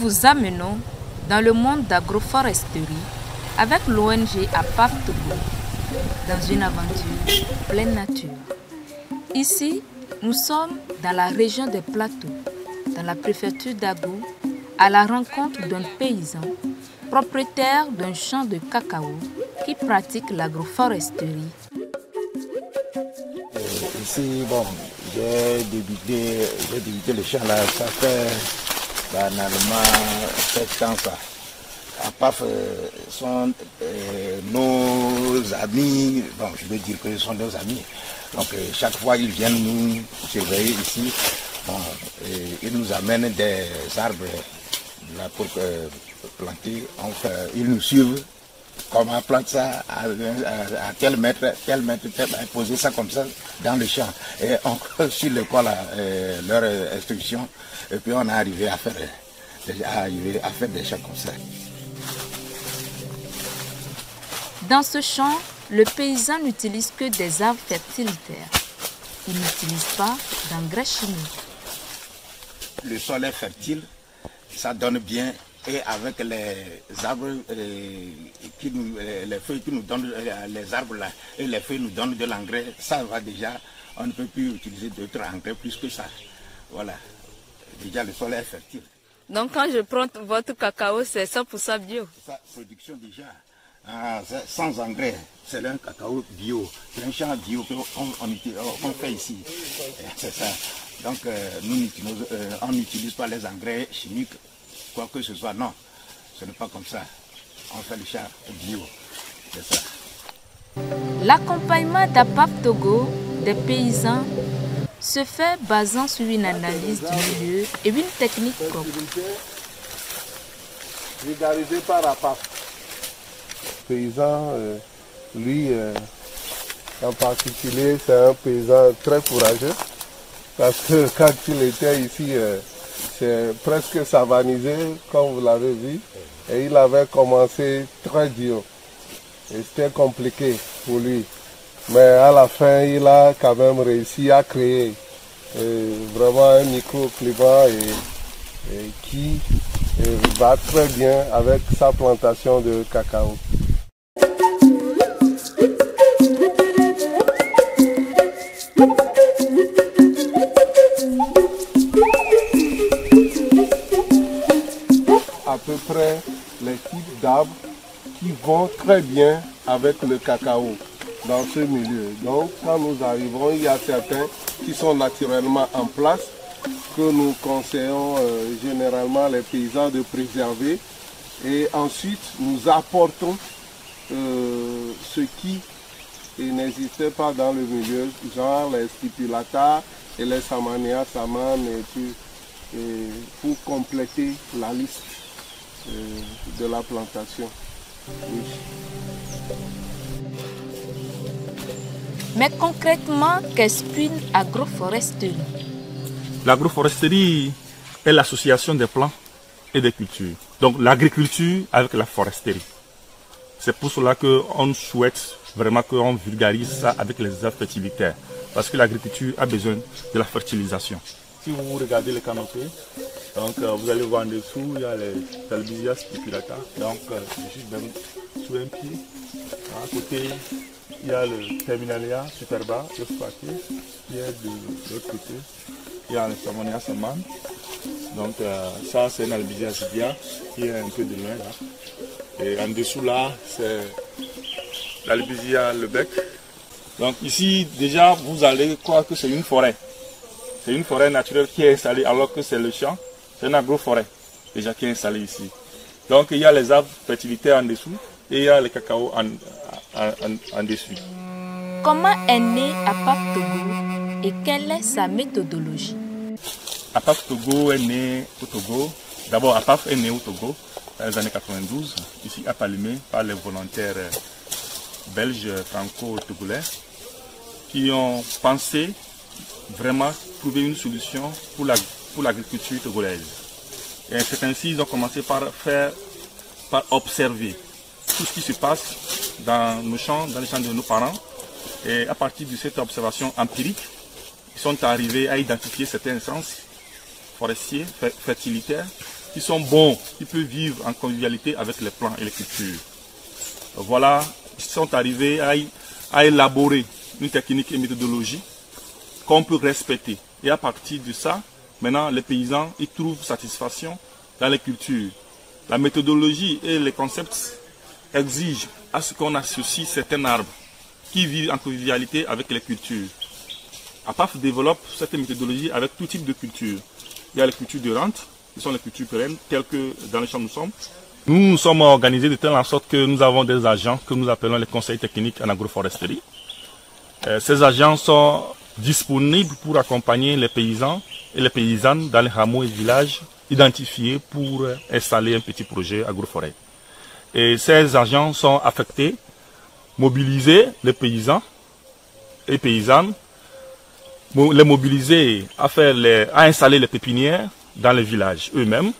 vous amenons dans le monde d'agroforesterie avec l'ONG APAF Togo, dans une aventure pleine nature. Ici, nous sommes dans la région des Plateaux, dans la préfecture d'Agou, à la rencontre d'un paysan, propriétaire d'un champ de cacao qui pratique l'agroforesterie. Ici, bon, j'ai débuté le champ là, ça fait banalement 7 ans ça. APAF sont nos amis, bon je veux dire que ce sont nos amis. Donc chaque fois ils viennent nous surveiller ici, bon, ils nous amènent des arbres là pour planter. Donc ils nous suivent. Comment planter ça, à quel mètre, poser ça comme ça dans le champ. Et on suit le quoi là, leur instruction. Et puis on est arrivé à faire des champs comme ça. Dans ce champ, le paysan n'utilise que des arbres fertilitaires. Il n'utilise pas d'engrais chimiques. Le sol est fertile, ça donne bien. Et avec les arbres, les feuilles qui nous donnent, les arbres là, et les feuilles nous donnent de l'engrais, ça va déjà, on ne peut plus utiliser d'autres engrais plus que ça. Voilà, déjà le sol est fertile. Donc quand je prends votre cacao, c'est 100% bio? Sa production déjà, sans engrais, c'est un cacao bio, c'est un champ bio qu'on fait ici, c'est ça. Donc nous, on n'utilise pas les engrais chimiques. Quoi que ce soit, non, ce n'est pas comme ça. On fait le champ bio, c'est ça. L'accompagnement d'APAF Togo des paysans se fait basant sur une analyse du milieu et une technique propre. Vulgarisé par APAF. Le paysan, lui, en particulier, c'est un paysan très courageux parce que quand il était ici, c'est presque savanisé, comme vous l'avez vu, et il avait commencé très dur. Et c'était compliqué pour lui. Mais à la fin, il a quand même réussi à créer vraiment un microclimat qui va très bien avec sa plantation de cacao. À peu près les types d'arbres qui vont très bien avec le cacao dans ce milieu. Donc quand nous arrivons, il y a certains qui sont naturellement en place que nous conseillons généralement les paysans de préserver et ensuite nous apportons ce qui n'existait pas dans le milieu, genre les stipulata et les samania saman pour compléter la liste de la plantation. Oui. Mais concrètement, qu'est-ce qu'une agroforesterie? L'agroforesterie est l'association des plants et des cultures. Donc l'agriculture avec la foresterie. C'est pour cela qu'on souhaite vraiment qu'on vulgarise ça avec les arbres fertilitaires. Parce que l'agriculture a besoin de la fertilisation. Si vous regardez les canopées, donc vous allez voir en dessous, il y a les Albizia stipulata. Donc juste même sous un pied. À côté, il y a le Terminalia superba, le paquet, qui est de l'autre côté. Il y a le Samonia saman. Donc ça c'est un Albizia zibia qui est un peu de loin là. Et en dessous là, c'est l'Albizia le bec. Donc ici déjà vous allez croire que c'est une forêt. C'est une forêt naturelle qui est installée alors que c'est le champ. C'est une agroforêt déjà qui est installée ici. Donc il y a les arbres fertilitaires en dessous et il y a le cacao en dessus. Comment est né APAF Togo et quelle est sa méthodologie? APAF Togo est né au Togo. D'abord APAF est né au Togo dans les années 92, ici à Palimé par les volontaires belges franco-togolais qui ont pensé vraiment trouver une solution pour l'agriculture togolaise. Et c'est ainsi qu'ils ont commencé par observer tout ce qui se passe dans nos champs, dans les champs de nos parents. Et à partir de cette observation empirique, ils sont arrivés à identifier certains essences forestiers, fertilitaires, qui sont bons, qui peuvent vivre en convivialité avec les plants et les cultures. Voilà, ils sont arrivés à élaborer une technique et méthodologie qu'on peut respecter. Et à partir de ça, maintenant, les paysans ils trouvent satisfaction dans les cultures. La méthodologie et les concepts exigent à ce qu'on associe certains arbres qui vivent en convivialité avec les cultures. APAF développe cette méthodologie avec tout type de cultures. Il y a les cultures de rente, qui sont les cultures pérennes, telles que dans les champs nous sommes. Nous sommes organisés de telle sorte que nous avons des agents que nous appelons les conseils techniques en agroforesterie. Ces agents sont disponibles pour accompagner les paysans et les paysannes dans les hameaux et villages identifiés pour installer un petit projet agroforêt. Et ces agents sont affectés, mobiliser les paysans et paysannes, les mobiliser à installer les pépinières dans les villages eux-mêmes,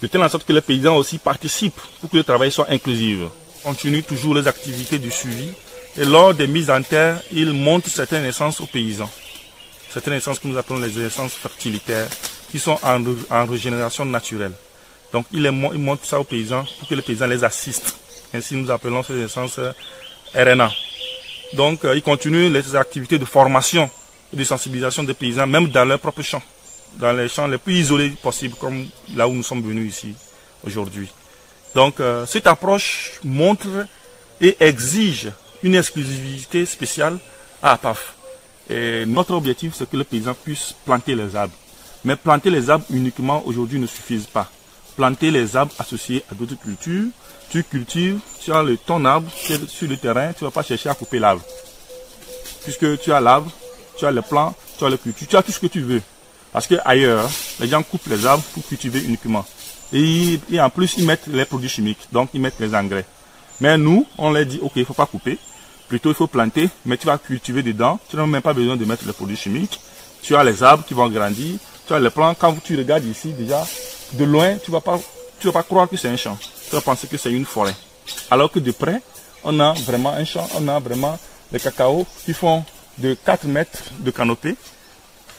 de telle sorte que les paysans aussi participent pour que le travail soit inclusif. On continue toujours les activités de suivi et lors des mises en terre, ils montrent certaines essences aux paysans. Certaines essences que nous appelons les essences fertilitaires qui sont en régénération naturelle. Donc ils montrent ça aux paysans pour que les paysans les assistent. Ainsi nous appelons ces essences RNA. Donc ils continuent les activités de formation et de sensibilisation des paysans, même dans leurs propres champs, dans les champs les plus isolés possibles, comme là où nous sommes venus ici aujourd'hui. Donc cette approche montre et exige une exclusivité spéciale à APAF. Et notre objectif, c'est que les paysans puissent planter les arbres. Mais planter les arbres uniquement aujourd'hui ne suffit pas. Planter les arbres associés à d'autres cultures, tu cultives, tu as ton arbre sur le terrain, tu ne vas pas chercher à couper l'arbre. Puisque tu as l'arbre, tu as les plants, tu as les cultures, tu as tout ce que tu veux. Parce qu'ailleurs, les gens coupent les arbres pour cultiver uniquement. Et en plus, ils mettent les produits chimiques, donc ils mettent les engrais. Mais nous, on leur dit, ok, il ne faut pas couper. Plutôt, il faut planter, mais tu vas cultiver dedans. Tu n'as même pas besoin de mettre les produits chimiques. Tu as les arbres qui vont grandir. Tu as les plants. Quand tu regardes ici, déjà, de loin, tu ne vas pas croire que c'est un champ. Tu vas penser que c'est une forêt. Alors que de près, on a vraiment un champ. On a vraiment des cacao qui font de 4 mètres de canopée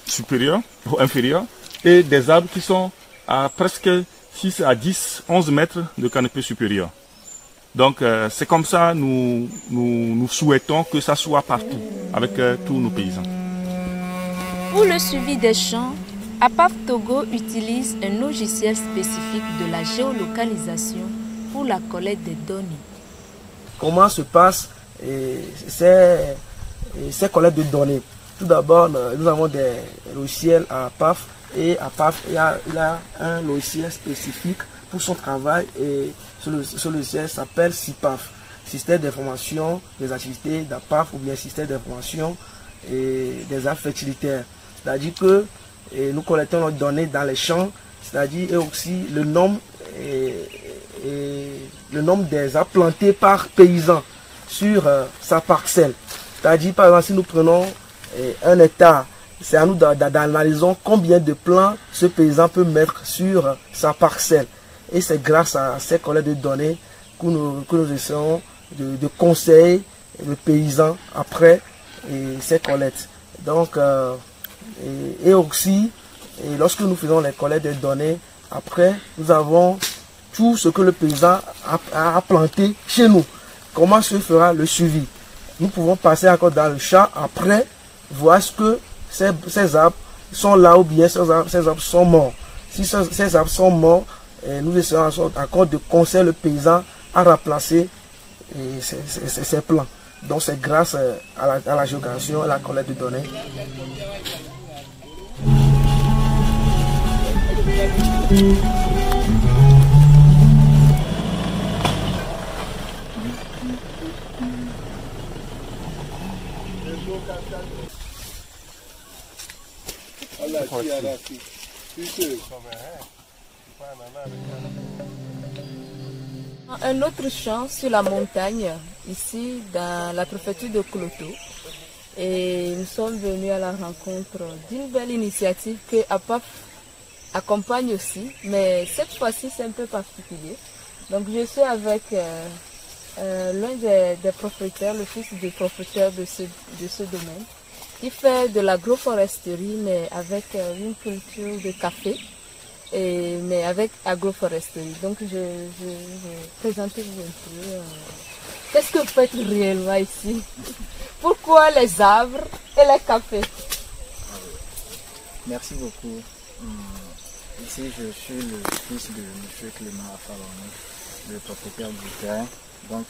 supérieure ou inférieure. Et des arbres qui sont à presque 6 à 10, 11 mètres de canopée supérieure. Donc c'est comme ça nous souhaitons que ça soit partout avec tous nos paysans. Pour le suivi des champs, APAF Togo utilise un logiciel spécifique de la géolocalisation pour la collecte des données. Comment se passe ces collectes de données? Tout d'abord, nous avons des logiciels à APAF et APAF il a un logiciel spécifique pour son travail et ce logiciel s'appelle SIPAF, Système d'information des activités d'APAF ou bien Système d'information des arbres fertilitaires. C'est-à-dire que nous collectons nos données dans les champs, c'est-à-dire et aussi le nombre des arbres plantés par paysan sur sa parcelle. C'est-à-dire par exemple si nous prenons un hectare, c'est à nous d'analyser combien de plants ce paysan peut mettre sur sa parcelle. Et c'est grâce à ces collectes de données que nous essayons de conseiller les paysans après ces collectes. Donc, et aussi, lorsque nous faisons les collectes de données, après, nous avons tout ce que le paysan a planté chez nous. Comment se fera le suivi? Nous pouvons passer encore dans le champ après, voir ce que ces arbres sont là ou bien ces arbres sont morts. Si ces arbres sont morts, nous essayons encore de conseiller le paysan à remplacer ces plants. Donc c'est grâce à la géolocalisation et à la collecte de données. Un autre champ sur la montagne, ici dans la préfecture de Kloto. Et nous sommes venus à la rencontre d'une belle initiative que APAF accompagne aussi, mais cette fois-ci c'est un peu particulier. Donc je suis avec l'un des propriétaires, le fils du propriétaire de ce domaine, qui fait de l'agroforesterie mais avec une culture de café. mais avec agroforesterie. Donc je présentez-vous un peu. Qu'est-ce que vous faites réellement ici? Pourquoi les arbres et les cafés? Merci beaucoup. Ici, je suis le fils de M. Clément Afaloni, le propriétaire du terrain. Donc,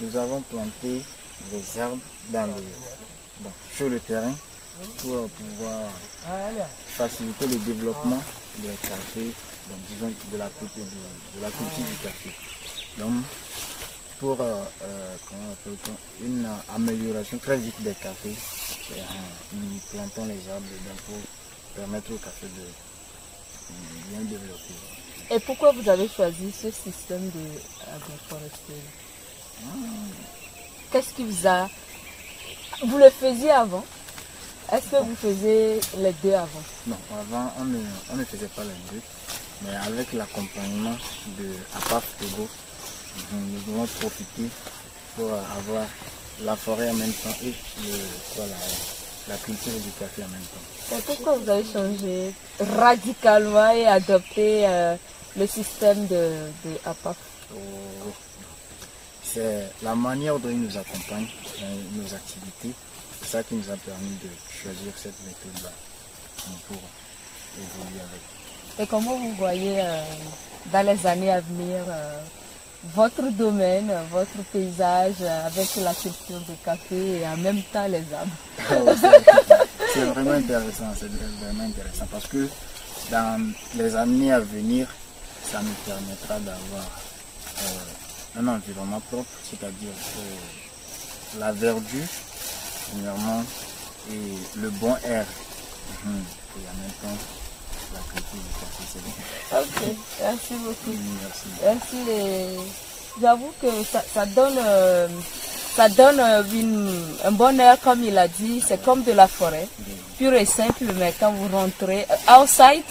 nous avons planté des arbres sur le terrain pour pouvoir faciliter le développement des cafés, disons de la culture du café. Donc, pour une amélioration très vite des cafés, nous plantons les arbres pour permettre au café de bien développer. Et pourquoi vous avez choisi ce système d'agroforesterie? Qu'est-ce qui vous a... Vous le faisiez avant? Est-ce que vous faisiez les deux avant? Non, avant on ne faisait pas les deux, mais avec l'accompagnement de APAF Togo, nous avons profité pour avoir la forêt en même temps et la culture du café en même temps. Et pourquoi vous avez changé radicalement et adopté le système de APAF? C'est la manière dont il nous accompagne dans nos activités. C'est ça qui nous a permis de choisir cette méthode-là pour évoluer avec. Et comment vous voyez dans les années à venir votre domaine, votre paysage avec la culture du café et en même temps les arbres? C'est vraiment intéressant, parce que dans les années à venir, ça nous permettra d'avoir un environnement propre, c'est-à-dire la verdure, premièrement, et le bon air, et en même temps la culture du café, c'est bon. Ok, merci beaucoup. Merci. Merci. J'avoue que ça donne un bon air, comme il a dit, c'est comme de la forêt, pure et simple, mais quand vous rentrez outside,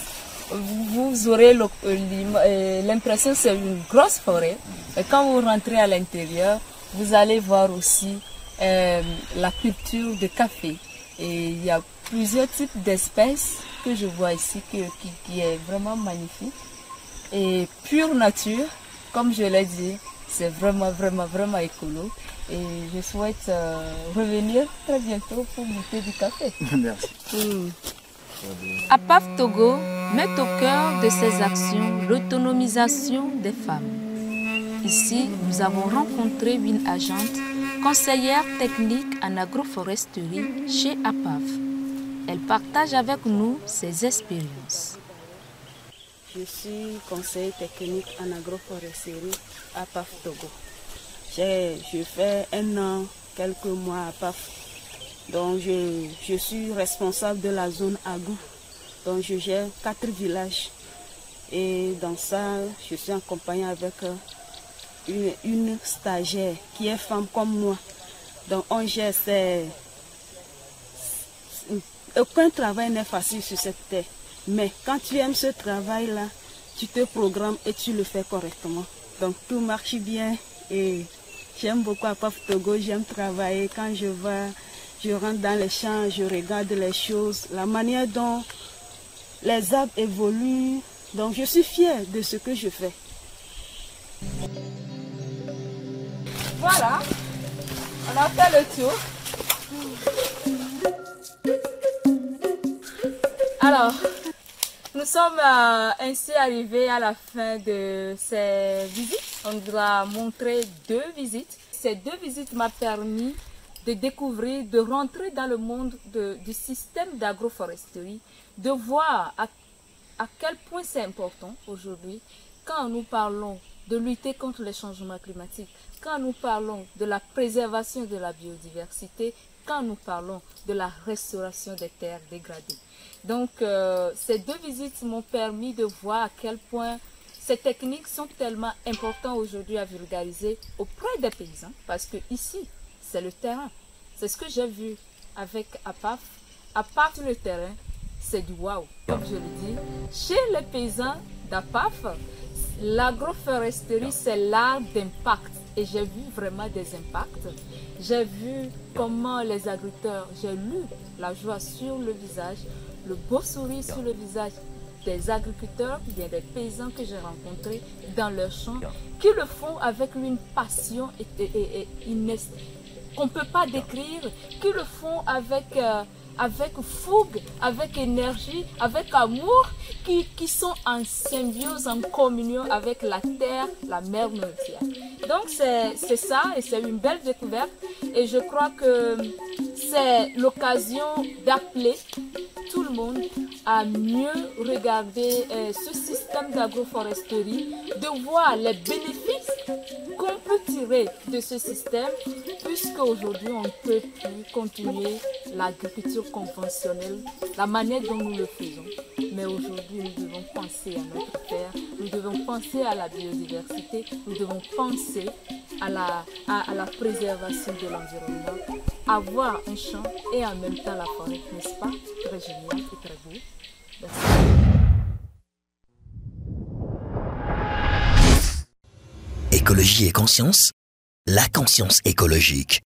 vous aurez l'impression que c'est une grosse forêt, et quand vous rentrez à l'intérieur, vous allez voir aussi la culture de café. Et il y a plusieurs types d'espèces que je vois ici qui est vraiment magnifique. Et pure nature, comme je l'ai dit, c'est vraiment écolo. Et je souhaite revenir très bientôt pour goûter du café. Merci. APAF Togo met au cœur de ses actions l'autonomisation des femmes. Ici, nous avons rencontré une agente, conseillère technique en agroforesterie chez APAF. Elle partage avec nous ses expériences. Je suis conseillère technique en agroforesterie à APAF Togo. Je fais 1 an, quelques mois à APAF. Donc je suis responsable de la zone agro. Donc je gère 4 villages. Et dans ça, je suis accompagnée avec une stagiaire qui est femme comme moi. Donc on gère aucun travail n'est facile sur cette terre. Mais quand tu aimes ce travail-là, tu te programmes et tu le fais correctement. Donc tout marche bien et j'aime beaucoup APAF Togo, j'aime travailler. Quand je rentre dans les champs, je regarde les choses, la manière dont les arbres évoluent. Donc je suis fière de ce que je fais. Voilà, on a fait le tour. Alors, nous sommes ainsi arrivés à la fin de ces visites. On nous a montré 2 visites. Ces 2 visites m'ont permis de découvrir, de rentrer dans le monde du système d'agroforesterie, de voir à quel point c'est important aujourd'hui quand nous parlons de lutter contre les changements climatiques, quand nous parlons de la préservation de la biodiversité, quand nous parlons de la restauration des terres dégradées. Donc, ces 2 visites m'ont permis de voir à quel point ces techniques sont tellement importantes aujourd'hui à vulgariser auprès des paysans, parce que ici, c'est le terrain. C'est ce que j'ai vu avec APAF. APAF, le terrain, c'est du waouh, comme je le dis. Chez les paysans d'APAF, l'agroforesterie, c'est l'art d'impact. Et j'ai vu vraiment des impacts. J'ai vu comment les agriculteurs, j'ai lu la joie sur le visage, le beau sourire sur le visage des agriculteurs, bien des paysans que j'ai rencontrés dans leur champ, qui le font avec une passion qu'on ne peut pas décrire, qui le font avec fougue, avec énergie, avec amour, qui sont en symbiose, en communion avec la terre, la mer nourricière. Donc c'est ça, et c'est une belle découverte, et je crois que c'est l'occasion d'appeler tout le monde à mieux regarder ce système d'agroforesterie, de voir les bénéfices qu'on peut tirer de ce système, puisque aujourd'hui on ne peut plus continuer l'agriculture conventionnelle, la manière dont nous le faisons. Mais aujourd'hui nous devons penser à notre terre, nous devons penser à la biodiversité, nous devons penser à la préservation de l'environnement, avoir un champ et en même temps la forêt, n'est-ce pas? Très génial et très beau. Merci. Écologie et conscience, la conscience écologique.